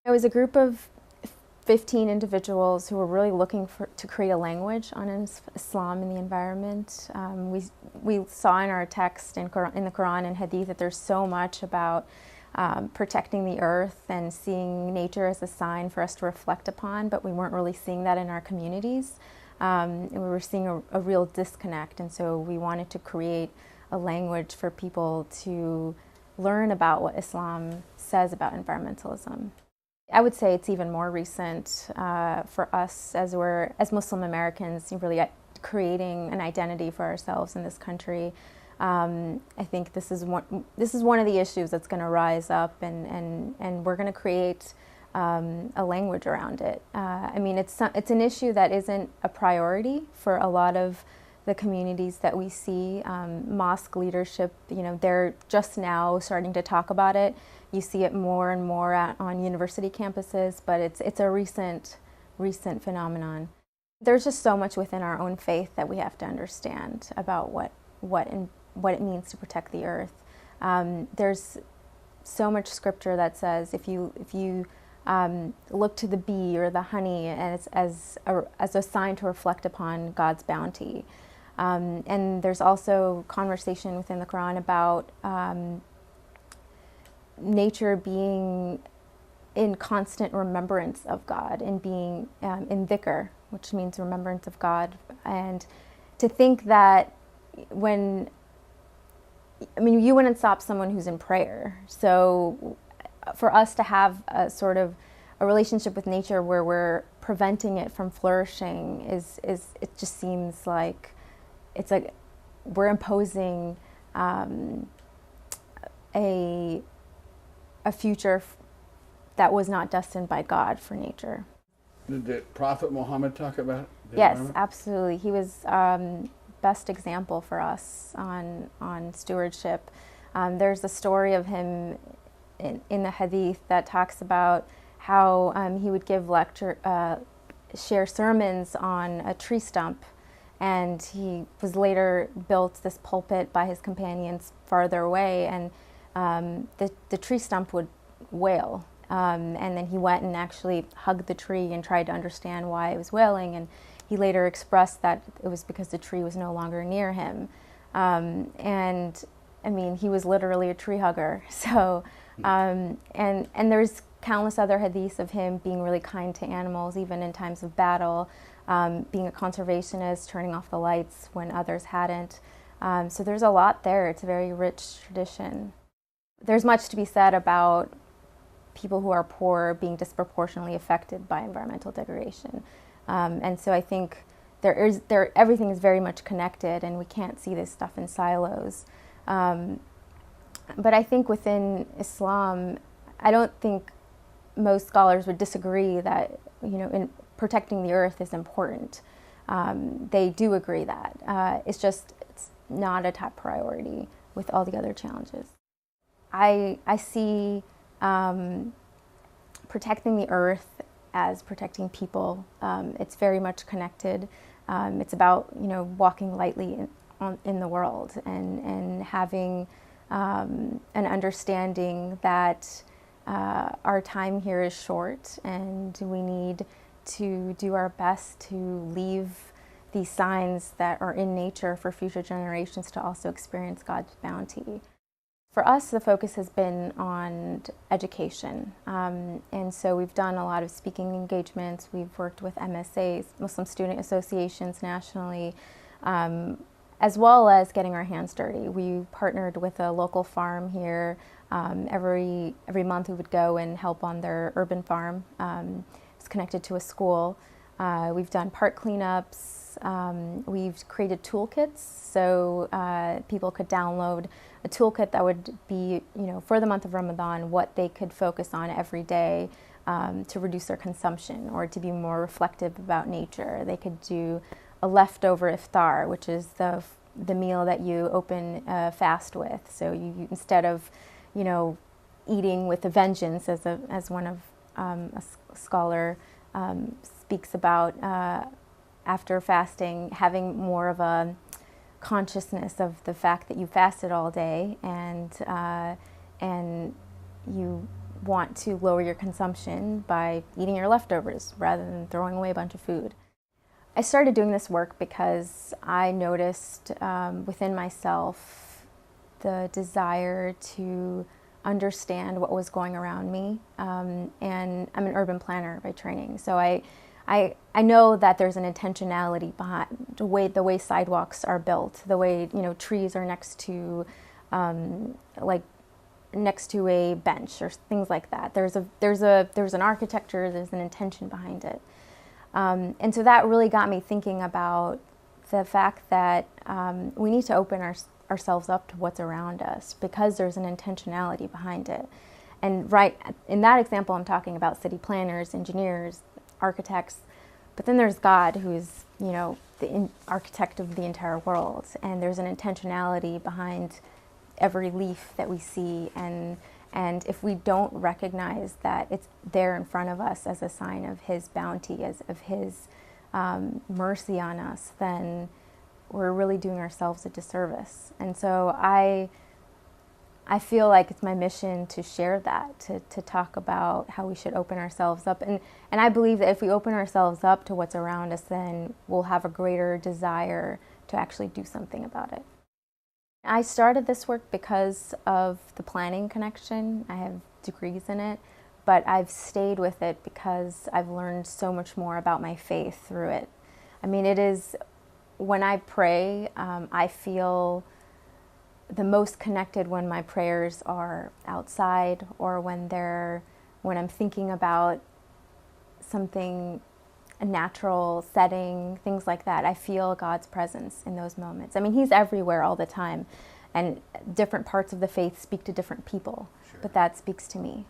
It was a group of 15 individuals who were really looking to create a language on Islam in the environment. We saw in our text in the Quran and Hadith that there's so much about protecting the earth and seeing nature as a sign for us to reflect upon, but we weren't really seeing that in our communities. And we were seeing a real disconnect, and so we wanted to create a language for people to learn about what Islam says about environmentalism. I would say it's even more recent for us as Muslim Americans, really creating an identity for ourselves in this country. I think this is one of the issues that's going to rise up, and we're going to create a language around it. I mean, it's an issue that isn't a priority for a lot of the communities that we see. Mosque leadership, they're just now starting to talk about it. You see it more and more on university campuses, but it's a recent phenomenon. There's just so much within our own faith that we have to understand about what it means to protect the earth. There's so much scripture that says if you look to the bee or the honey as a sign to reflect upon God's bounty. And there's also conversation within the Quran about nature being in constant remembrance of God and being in dhikr, which means remembrance of God. And to think that you wouldn't stop someone who's in prayer. So for us to have a sort of a relationship with nature where we're preventing it from flourishing it just seems like it's like we're imposing a future that was not destined by God for nature. Did the Prophet Muhammad talk about the Yes, environment? absolutely. He was best example for us on stewardship. There's a story of him in the Hadith that talks about how he would give share sermons on a tree stump, and he was later built this pulpit by his companions farther away, and the tree stump would wail. And then he went and actually hugged the tree and tried to understand why it was wailing, and he later expressed that it was because the tree was no longer near him. And I mean, he was literally a tree hugger. So, and there's countless other hadiths of him being really kind to animals, even in times of battle, being a conservationist, turning off the lights when others hadn't. So there's a lot there. It's a very rich tradition. There's much to be said about people who are poor being disproportionately affected by environmental degradation. And so I think everything is very much connected, and we can't see this stuff in silos. But I think within Islam, I don't think most scholars would disagree that in protecting the earth is important. They do agree that. It's not a top priority with all the other challenges. I see protecting the earth as protecting people. It's very much connected. It's about walking lightly in the world and having an understanding that our time here is short, and we need to do our best to leave these signs that are in nature for future generations to also experience God's bounty. For us, the focus has been on education, and so we've done a lot of speaking engagements. We've worked with MSAs, Muslim Student Associations nationally, as well as getting our hands dirty. We partnered with a local farm here. Every month we would go and help on their urban farm. It's connected to a school. We've done park cleanups. We've created toolkits so people could download a toolkit that would be, for the month of Ramadan, what they could focus on every day to reduce their consumption or to be more reflective about nature. They could do a leftover iftar, which is the meal that you open a fast with. So you instead of, eating with a vengeance, as one of a scholar speaks about, after fasting, having more of a consciousness of the fact that you fasted all day, and you want to lower your consumption by eating your leftovers rather than throwing away a bunch of food. I started doing this work because I noticed within myself the desire to understand what was going around me. And I'm an urban planner by training, so I know that there's an intentionality behind the way sidewalks are built, the way trees are next to next to a bench or things like that. There's an architecture, there's an intention behind it. And so that really got me thinking about the fact that we need to open ourselves up to what's around us because there's an intentionality behind it. And right in that example, I'm talking about city planners, engineers, architects, but then there's God, who's the architect of the entire world, and there's an intentionality behind every leaf that we see, and if we don't recognize that it's there in front of us as a sign of His bounty, of His mercy on us, then we're really doing ourselves a disservice. And so I feel like it's my mission to share that, to talk about how we should open ourselves up. And I believe that if we open ourselves up to what's around us, then we'll have a greater desire to actually do something about it. I started this work because of the planning connection. I have degrees in it, but I've stayed with it because I've learned so much more about my faith through it. I mean, it is, when I pray, I feel the most connected when my prayers are outside, or when I'm thinking about something, a natural setting, things like that. I feel God's presence in those moments. I mean, He's everywhere all the time, and different parts of the faith speak to different people, Sure. but that speaks to me.